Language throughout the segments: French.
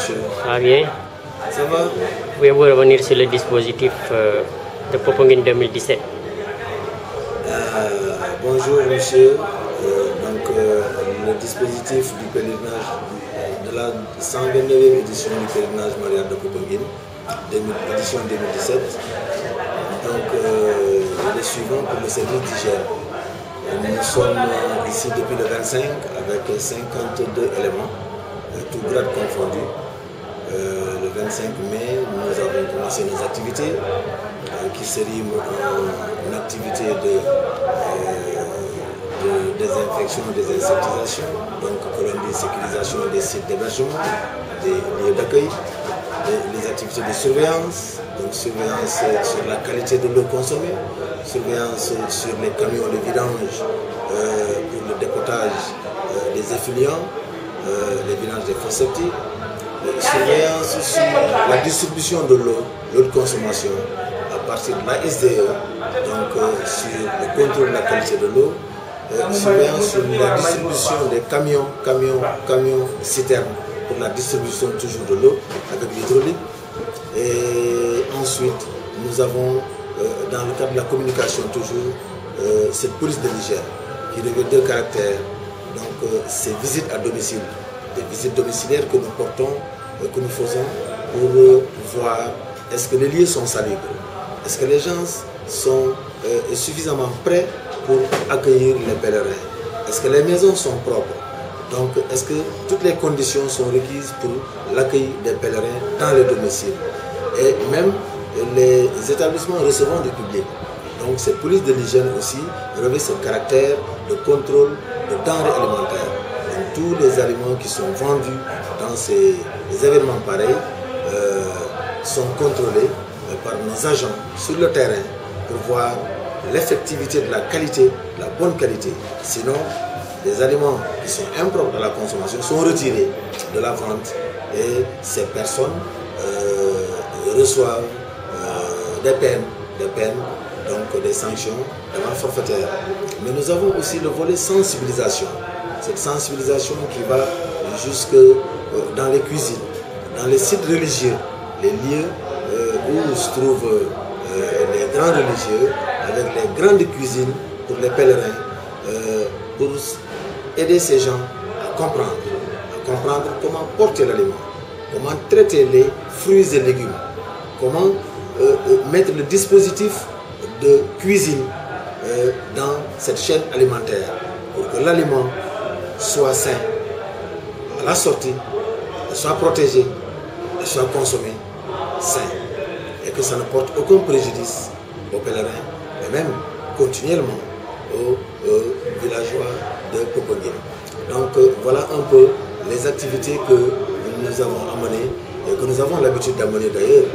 monsieur. Ça va bien? Ça va? Pouvez-vous revenir sur le dispositif de Popenguine 2017? Bonjour monsieur. Le dispositif du pèlerinage de la 129e édition du pèlerinage marial de Popenguine, édition 2017. Le suivant pour le service d'hygiène. Nous sommes ici depuis le 25 avec 52 éléments, tout grade confondu. Le 25 mai, nous avons commencé nos activités qui seront une activité de désinfection, désinsectisation, donc que l'on dit sécurisation des sites d'hébergement, des lieux d'accueil, les activités de surveillance, donc surveillance sur la qualité de l'eau consommée, surveillance sur les camions de vidange pour le dépotage des effluents, les vidanges des fosses septiques, surveillance sur la distribution de l'eau de consommation à partir de la SDE, donc sur le contrôle de la qualité de l'eau, surveillance sur la distribution des camions citernes pour la distribution toujours de l'eau avec l'hydraulique. Et ensuite, nous avons, dans le cadre de la communication toujours, cette police de l'hygiène qui revêt deux caractères. Donc, ces visites à domicile, des visites domiciliaires que nous portons, que nous faisons pour voir est-ce que les lieux sont salubres, est-ce que les gens sont suffisamment prêts pour accueillir les pèlerins, est-ce que les maisons sont propres, donc est-ce que toutes les conditions sont requises pour l'accueil des pèlerins dans les domiciles, et même les établissements recevant du public. Donc cette police de l'hygiène aussi revêt ce caractère de contrôle de denrées alimentaires. Donc tous les aliments qui sont vendus dans ces événements pareils sont contrôlés par nos agents sur le terrain pour voir l'effectivité de la qualité, de la bonne qualité. Sinon, les aliments qui sont impropres à la consommation sont retirés de la vente et ces personnes reçoivent des peines, donc des sanctions, des amendes forfaitaires. Mais nous avons aussi le volet sensibilisation. Cette sensibilisation qui va jusque dans les cuisines, dans les sites religieux, les lieux où se trouvent les grands religieux, avec les grandes cuisines pour les pèlerins, pour aider ces gens à comprendre comment porter l'aliment, comment traiter les fruits et légumes, comment mettre le dispositif de cuisine dans cette chaîne alimentaire pour que l'aliment soit sain à la sortie, soit protégé et soit consommé sain et que ça ne porte aucun préjudice aux pèlerins et même continuellement aux villageois de Popenguine. Donc voilà un peu les activités que nous avons amenées et que nous avons l'habitude d'amener d'ailleurs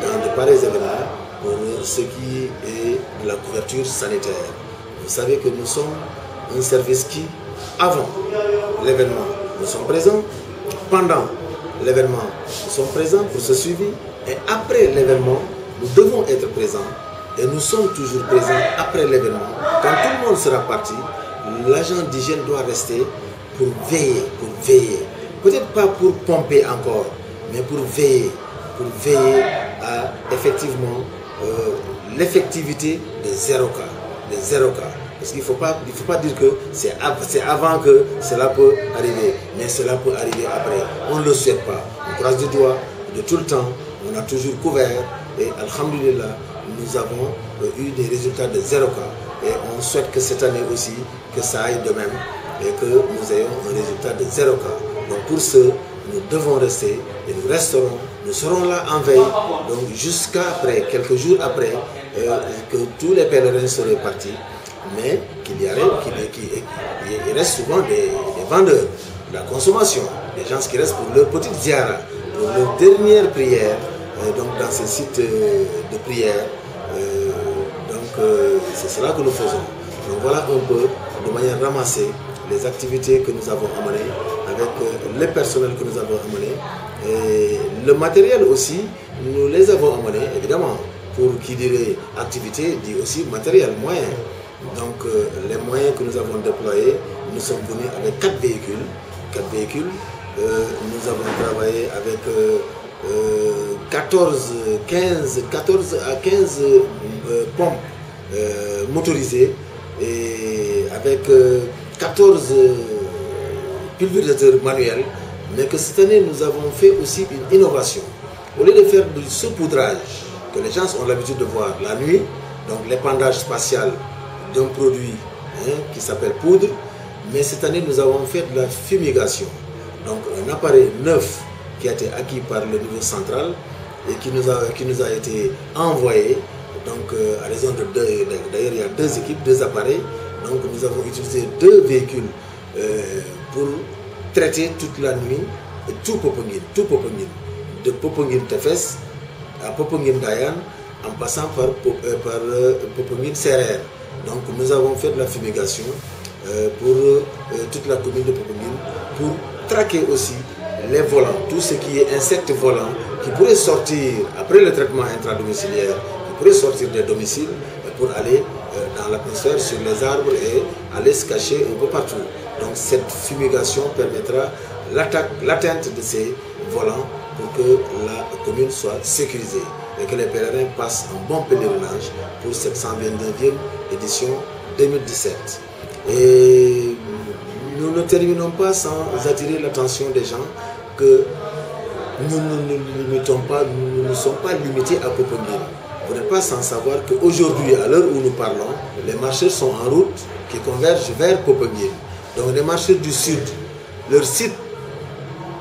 dans de pareils événements pour ce qui est de la couverture sanitaire. Vous savez que nous sommes un service qui, avant l'événement, nous sommes présents, pendant l'événement, nous sommes présents pour ce suivi, et après l'événement, nous devons être présents, et nous sommes toujours présents après l'événement. Quand tout le monde sera parti, l'agent d'hygiène doit rester pour veiller. Peut-être pas pour pomper encore, mais pour veiller à effectivement l'effectivité de 0 cas. Parce qu'il ne faut pas dire que c'est avant que cela peut arriver, mais cela peut arriver après. On ne le souhaite pas. On croise du doigt de tout le temps, on a toujours couvert et alhamdulillah, nous avons eu des résultats de 0 cas. Et on souhaite que cette année aussi, que ça aille de même et que nous ayons un résultat de 0 cas. Donc pour ce, nous devons rester et nous resterons, nous serons là en veille, donc jusqu'à après, quelques jours après, que tous les pèlerins seraient partis, mais qu'il reste souvent des vendeurs, de la consommation, des gens qui restent pour leur petite ziara, pour leur dernière prière, donc dans ces sites de prière. C'est cela que nous faisons. Donc voilà un peu, de manière ramassée, les activités que nous avons amenées, avec les personnels que nous avons amenés. Et le matériel aussi, nous les avons amenés, évidemment. Pour qui dirait activité, dit aussi matériel, moyen. Donc les moyens que nous avons déployés, nous sommes venus avec 4 véhicules nous avons travaillé avec 14 à 15 pompes motorisées et avec 14 pulvérisateurs manuels, mais que cette année nous avons fait aussi une innovation. Au lieu de faire du saupoudrage que les gens ont l'habitude de voir la nuit, donc l'épandage spatial d'un produit qui s'appelle poudre, mais cette année nous avons fait de la fumigation. Donc un appareil neuf qui a été acquis par le niveau central et qui nous a été envoyé. Donc à raison de deux, d'ailleurs il y a deux équipes, deux appareils. Donc nous avons utilisé deux véhicules pour traiter toute la nuit tout Popenguine, de Popenguine Tefes à Popenguine Dayan, en passant par Popenguine Serer. Donc nous avons fait de la fumigation pour toute la commune de Popenguine, pour traquer aussi les volants, tout ce qui est insectes volants qui pourraient sortir après le traitement intradomiciliaire, qui pourraient sortir des domiciles pour aller dans l'atmosphère sur les arbres et aller se cacher un peu partout. Donc cette fumigation permettra l'atteinte de ces volants pour que la commune soit sécurisée et que les pèlerins passent un bon pèlerinage pour cette 129e édition 2017. Et nous ne terminons pas sans attirer l'attention des gens que nous ne sommes pas limités à Popenguine. Vous n'êtes pas sans savoir qu'aujourd'hui, à l'heure où nous parlons, les marcheurs sont en route qui convergent vers Popenguine. Donc les marcheurs du sud, leur site,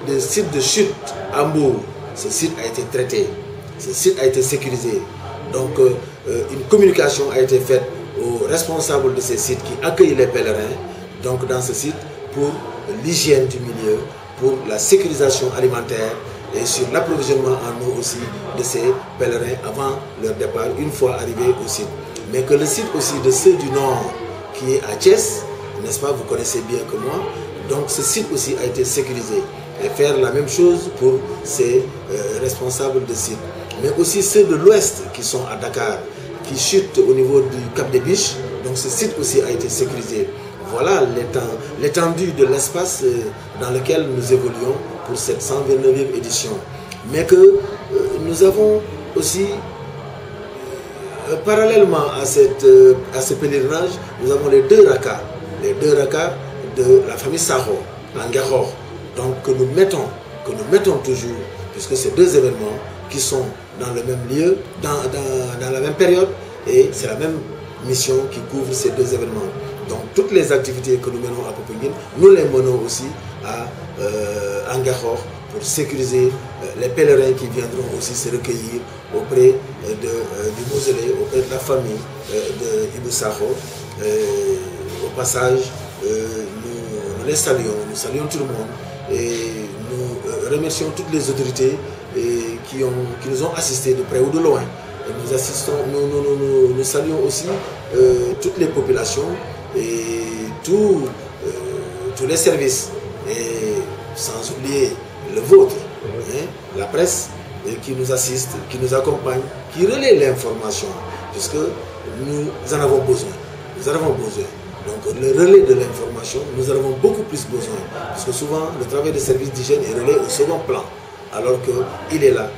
le site de chute à Mbour, ce site a été traité, ce site a été sécurisé. Donc une communication a été faite aux responsables de ces sites qui accueillent les pèlerins, donc dans ce site, pour l'hygiène du milieu, pour la sécurisation alimentaire et sur l'approvisionnement en eau aussi de ces pèlerins avant leur départ, une fois arrivés au site. Mais que le site aussi de ceux du nord, qui est à Thiès, n'est-ce pas, vous connaissez bien que moi, donc ce site aussi a été sécurisé. Et faire la même chose pour ces responsables de site. Mais aussi ceux de l'ouest qui sont à Dakar, qui chutent au niveau du Cap des Biches, donc ce site aussi a été sécurisé. Voilà l'étendue de l'espace dans lequel nous évoluons pour cette 129e édition. Mais que nous avons aussi, parallèlement à ce pèlerinage, nous avons les deux rakas de la famille Saho, en Ngahor, donc que nous mettons toujours, puisque ces deux événements qui sont dans le même lieu, dans la même période, et c'est la même mission qui couvre ces deux événements. Donc toutes les activités que nous menons à Popenguine, nous les menons aussi à Ngahor pour sécuriser les pèlerins qui viendront aussi se recueillir auprès du mausolée, auprès de la famille de Ibou Sakho. Au passage, nous les saluons, nous saluons tout le monde et nous remercions toutes les autorités qui nous ont assistés de près ou de loin. Et nous saluons aussi toutes les populations et tous les services, et sans oublier le vôtre, la presse qui nous assiste, qui nous accompagne, qui relaie l'information, puisque nous en avons besoin. Nous en avons besoin. Donc le relais de l'information, nous en avons beaucoup plus besoin, parce que souvent le travail de service d'hygiène est relayé au second plan, alors qu'il est là,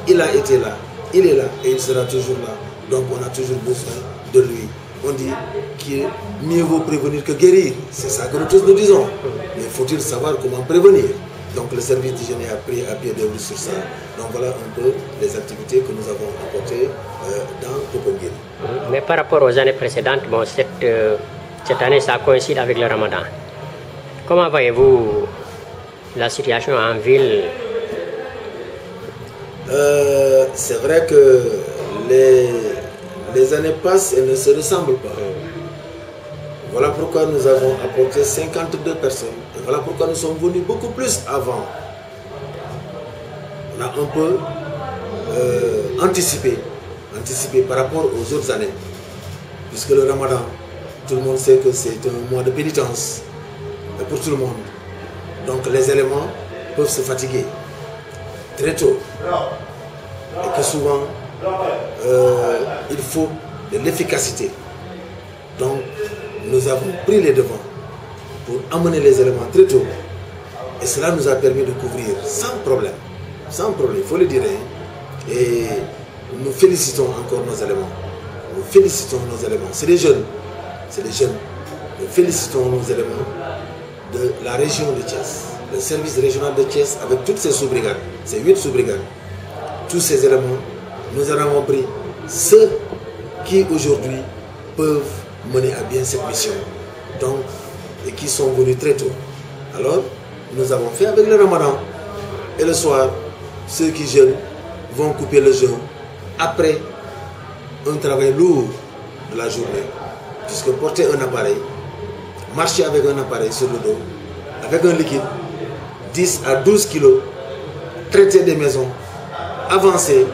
il a été là, il est là et il sera toujours là. Donc on a toujours besoin de lui. On dit qu'il mieux vaut prévenir que guérir. C'est ça que nous tous nous disons. Mais faut-il savoir comment prévenir? Donc le service d'hygiène est pris à pied d'œuvre sur ça. Donc voilà un peu les activités que nous avons apportées dans Popenguine. Mais par rapport aux années précédentes, bon, cette année ça coïncide avec le Ramadan. Comment voyez-vous la situation en ville? C'est vrai que les années passent et ne se ressemblent pas. Voilà pourquoi nous avons apporté 52 personnes. Et voilà pourquoi nous sommes venus beaucoup plus avant. On a un peu anticipé par rapport aux autres années. Puisque le Ramadan, tout le monde sait que c'est un mois de pénitence pour tout le monde. Donc les éléments peuvent se fatiguer très tôt. Et que souvent, il faut de l'efficacité. Donc, nous avons pris les devants pour amener les éléments très tôt Et cela nous a permis de couvrir sans problème, il faut le dire. Et nous félicitons encore nos éléments. Nous félicitons nos éléments. C'est des jeunes. Nous félicitons nos éléments de la région de Thiès, le service régional de Thiès avec toutes ses sous-brigades, ces 8 sous-brigades. Tous ces éléments, nous en avons pris ceux qui aujourd'hui peuvent mener à bien cette mission. Donc, et qui sont venus très tôt. Alors, nous avons fait avec le ramadan. Et le soir, ceux qui jeûnent vont couper le jeûne après un travail lourd de la journée. Puisque porter un appareil, marcher avec un appareil sur le dos, avec un liquide, 10 à 12 kilos, traiter des maisons, avancer,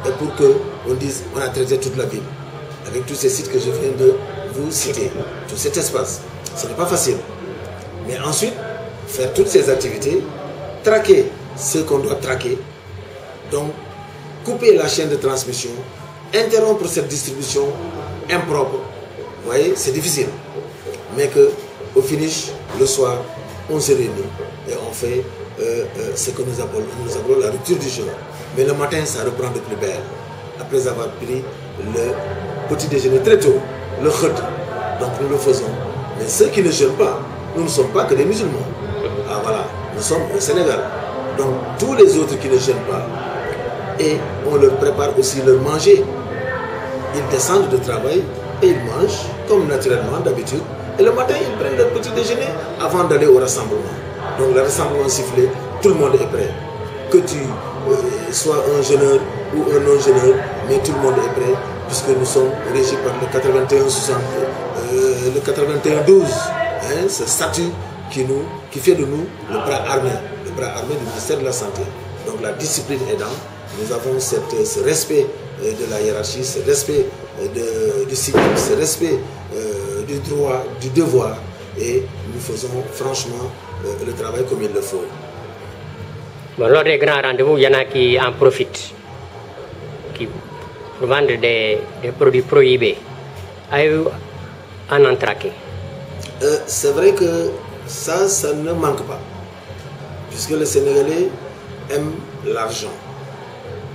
et pour qu'on dise on a traité toute la ville. Avec tous ces sites que je viens de vous citer, tout cet espace. Ce n'est pas facile. Mais ensuite, faire toutes ces activités, traquer ce qu'on doit traquer, donc couper la chaîne de transmission, interrompre cette distribution impropre. Vous voyez, c'est difficile. Mais qu'au finish, le soir, on se réunit et on fait ce que nous appelons la rupture du jeûne. Mais le matin, ça reprend de plus belle. Après avoir pris le petit déjeuner très tôt, le khud. Donc nous le faisons. Mais ceux qui ne jeûnent pas, nous ne sommes pas que des musulmans. Ah voilà, nous sommes au Sénégal. Donc tous les autres qui ne jeûnent pas, et on leur prépare aussi leur manger. Ils descendent de travail et ils mangent comme naturellement d'habitude. Et le matin, ils prennent leur petit déjeuner avant d'aller au rassemblement. Donc le rassemblement sifflé, tout le monde est prêt. Que tu sois un jeûneur ou un non-jeûneur, mais tout le monde est prêt, puisque nous sommes régis par le 81-60, le 81-12, hein, ce statut qui fait de nous le bras armé du ministère de la Santé. Donc la discipline aidant, nous avons ce respect de la hiérarchie, ce respect du cycle, ce respect du droit, du devoir, et nous faisons franchement le travail comme il le faut. Bon, lors des grands rendez-vous, il y en a qui en profitent, qui vendent des produits prohibés. Avez-vous en traqué? C'est vrai que ça ne manque pas. Puisque les Sénégalais aiment l'argent.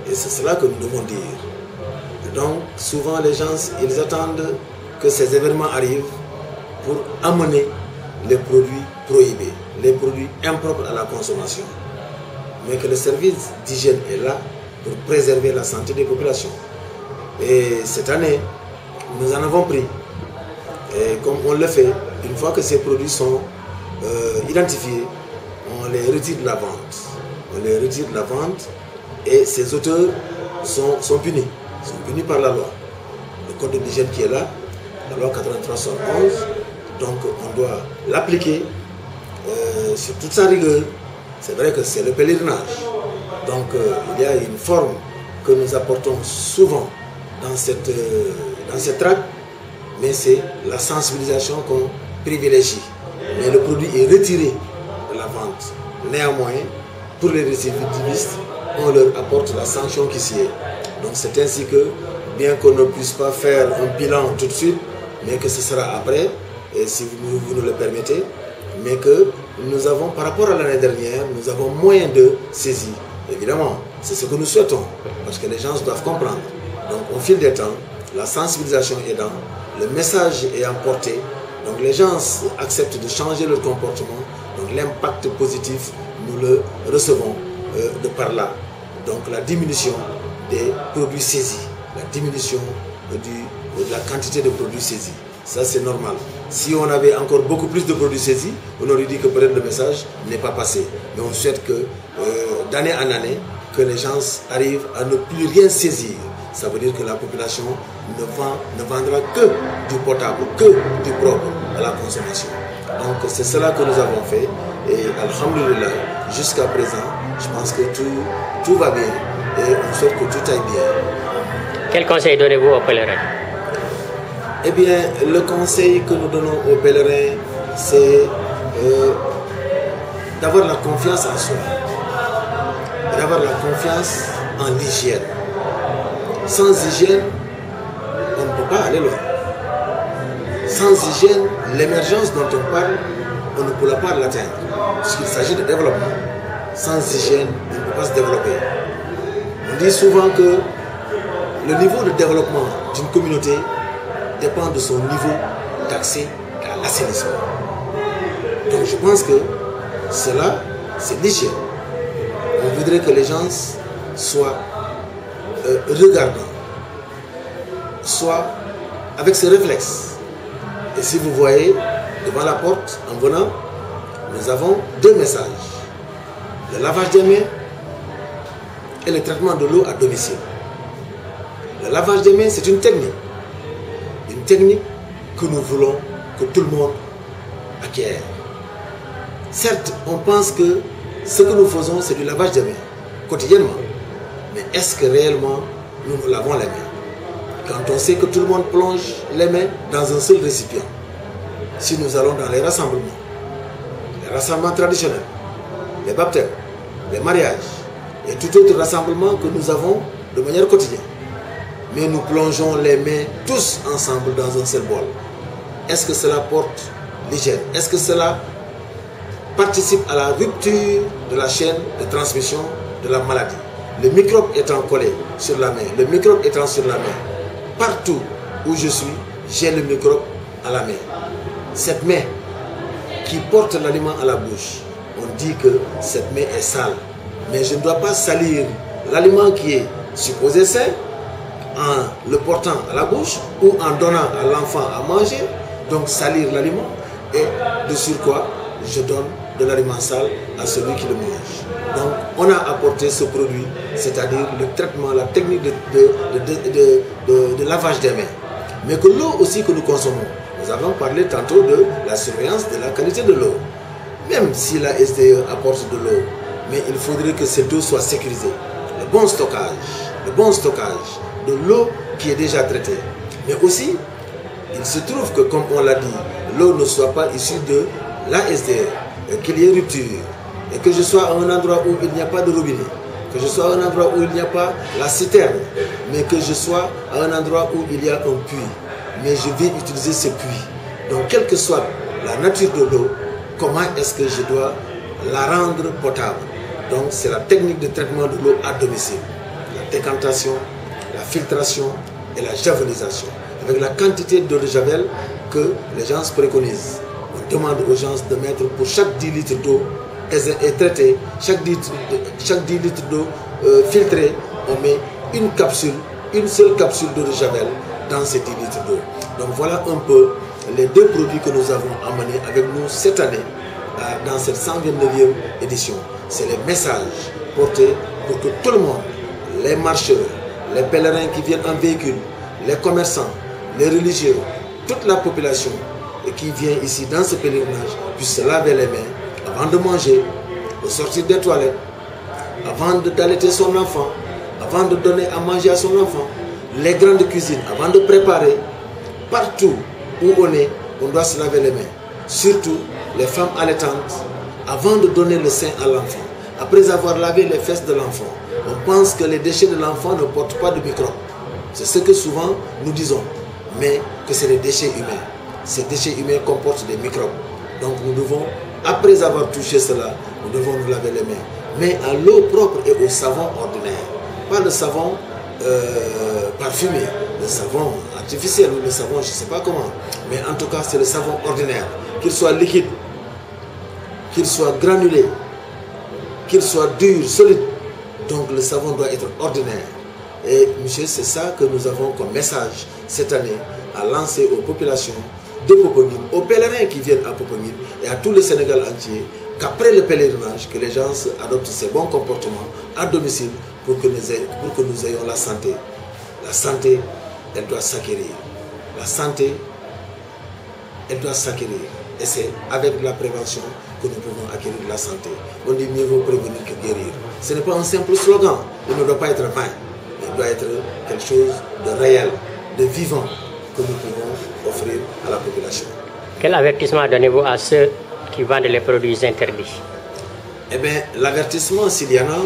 Et c'est cela que nous devons dire. Et donc, souvent, les gens, ils attendent que ces événements arrivent pour amener les produits prohibés, les produits impropres à la consommation. Mais que le service d'hygiène est là pour préserver la santé des populations. Et cette année, nous en avons pris. Et comme on le fait, une fois que ces produits sont identifiés, on les retire de la vente. On les retire de la vente et ces auteurs sont punis. Ils sont punis par la loi. Le code de l'hygiène qui est là, la loi 83/71, donc on doit l'appliquer sur toute sa rigueur. C'est vrai que c'est le pèlerinage. Donc il y a une forme que nous apportons souvent dans cette traque, mais c'est la sensibilisation qu'on privilégie. Mais le produit est retiré de la vente. Néanmoins, pour les récidivistes, on leur apporte la sanction qui s'y est. Donc c'est ainsi que, bien qu'on ne puisse pas faire un bilan tout de suite, mais que ce sera après, et si vous nous le permettez, mais que nous avons, par rapport à l'année dernière, nous avons moyen de saisir. Évidemment, c'est ce que nous souhaitons, parce que les gens doivent comprendre. Donc au fil des temps, la sensibilisation aidant, le message est emporté, donc les gens acceptent de changer leur comportement, donc l'impact positif, nous le recevons de par là. Donc la diminution des produits saisis, la diminution de la quantité de produits saisis. Ça c'est normal. Si on avait encore beaucoup plus de produits saisis, on aurait dit que peut-être le message n'est pas passé. Mais on souhaite que d'année en année, que les gens arrivent à ne plus rien saisir. Ça veut dire que la population ne vendra que du potable, que du propre à la consommation. Donc c'est cela que nous avons fait. Et alhamdulillah, jusqu'à présent, je pense que tout va bien. Et on souhaite que tout aille bien. Quel conseil donnez-vous aux pèlerins? Eh bien, le conseil que nous donnons aux pèlerins, c'est d'avoir la confiance en soi, d'avoir la confiance en l'hygiène. Sans hygiène, on ne peut pas aller loin. Sans hygiène, l'émergence dont on parle, on ne pourra pas l'atteindre. puisqu'il s'agit de développement. Sans hygiène, il ne peut pas se développer. On dit souvent que le niveau de développement d'une communauté dépend de son niveau d'accès à l'assainissement. Donc je pense que cela, c'est l'hygiène. On voudrait que les gens soient regardants, soient avec ce réflexe. Et si vous voyez, devant la porte, en venant, nous avons deux messages. Le lavage des mains et le traitement de l'eau à domicile. Le lavage des mains, c'est une technique. Une technique que nous voulons que tout le monde acquiert. Certes, on pense que ce que nous faisons, c'est du lavage des mains, quotidiennement. Mais est-ce que réellement, nous nous lavons les mains? Quand on sait que tout le monde plonge les mains dans un seul récipient. Si nous allons dans les rassemblements traditionnels, les baptêmes, les mariages et tout autre rassemblement que nous avons de manière quotidienne. Mais nous plongeons les mains tous ensemble dans un seul bol. Est-ce que cela porte l'hygiène? Est-ce que cela participe à la rupture de la chaîne de transmission de la maladie? Le microbe étant collé sur la main, le microbe étant sur la main, partout où je suis, j'ai le microbe à la main. Cette main qui porte l'aliment à la bouche, on dit que cette main est sale. Mais je ne dois pas salir l'aliment qui est supposé sain en le portant à la bouche ou en donnant à l'enfant à manger, donc salir l'aliment, et de surcroît, je donne de l'aliment sale à celui qui le mange. Donc on a apporté ce produit, c'est-à-dire le traitement, la technique de lavage des mains. Mais que l'eau aussi que nous consommons, nous avons parlé tantôt de la surveillance de la qualité de l'eau. Même si la SDE apporte de l'eau, mais il faudrait que cette eau soit sécurisée. Le bon stockage de l'eau qui est déjà traitée. Mais aussi, il se trouve que, comme on l'a dit, l'eau ne soit pas issue de la SDE, qu'il y ait rupture, et que je sois à un endroit où il n'y a pas de robinet, que je sois à un endroit où il n'y a pas la citerne, mais que je sois à un endroit où il y a un puits. Mais je vais utiliser ce puits. Donc, quelle que soit la nature de l'eau, comment est-ce que je dois la rendre potable? Donc, c'est la technique de traitement de l'eau à domicile. La décantation, la filtration et la javelisation. Avec la quantité d'eau de javel que les gens préconisent. On demande aux gens de mettre pour chaque 10 litres d'eau est traitée, chaque 10 litres d'eau filtrée, on met une seule capsule d'eau de javel dans ces 10 litres d'eau. Donc voilà un peu les deux produits que nous avons amenés avec nous cette année dans cette 129e édition. C'est les messages portés pour que tout le monde, les marcheurs, les pèlerins qui viennent en véhicule, les commerçants, les religieux, toute la population qui vient ici dans ce pèlerinage puisse se laver les mains avant de manger, de sortir des toilettes, avant d'allaiter son enfant, avant de donner à manger à son enfant, les grandes cuisines, avant de préparer, partout où on est, on doit se laver les mains. Surtout les femmes allaitantes, avant de donner le sein à l'enfant, après avoir lavé les fesses de l'enfant. On pense que les déchets de l'enfant ne portent pas de microbes. C'est ce que souvent nous disons, mais que c'est des déchets humains. Ces déchets humains comportent des microbes. Donc nous devons, après avoir touché cela, nous devons nous laver les mains. Mais à l'eau propre et au savon ordinaire. Pas le savon parfumé, le savon artificiel ou le savon je ne sais pas comment. Mais en tout cas c'est le savon ordinaire. Qu'il soit liquide, qu'il soit granulé, qu'il soit dur, solide. Donc le savon doit être ordinaire. Et monsieur, c'est ça que nous avons comme message cette année à lancer aux populations de Popenguine, aux pèlerins qui viennent à Popenguine et à tout le Sénégal entier, qu'après le pèlerinage, que les gens adoptent ces bons comportements à domicile pour que nous ayons la santé. La santé, elle doit s'acquérir. La santé, elle doit s'acquérir. Et c'est avec la prévention que nous pouvons acquérir la santé. On dit mieux vaut prévenir que guérir. Ce n'est pas un simple slogan. Il ne doit pas être vain. Il doit être quelque chose de réel, de vivant que nous pouvons offrir à la population. Quel avertissement donnez-vous à ceux qui vendent les produits interdits? Eh bien, l'avertissement, s'il y en a,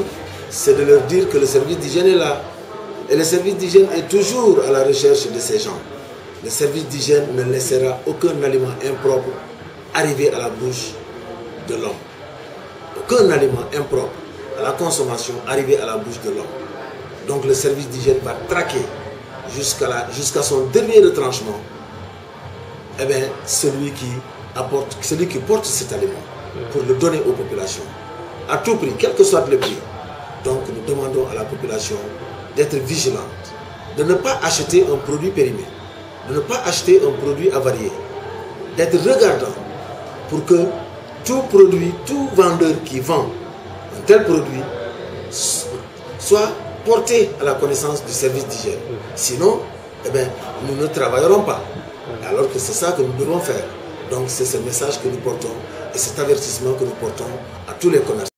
c'est de leur dire que le service d'hygiène est là. Et le service d'hygiène est toujours à la recherche de ces gens. Le service d'hygiène ne laissera aucun aliment impropre arriver à la bouche de l'homme. qu'un aliment impropre à la consommation arrive à la bouche de l'homme. Donc le service d'hygiène va traquer jusqu'à son dernier retranchement, eh bien, celui qui porte cet aliment pour le donner aux populations. À tout prix, quel que soit le prix. Donc nous demandons à la population d'être vigilante, de ne pas acheter un produit périmé, de ne pas acheter un produit avarié, d'être regardant pour que tout produit, tout vendeur qui vend un tel produit soit porté à la connaissance du service d'hygiène. Sinon, eh bien, nous ne travaillerons pas. Alors que c'est ça que nous devons faire. Donc c'est ce message que nous portons et cet avertissement que nous portons à tous les commerçants.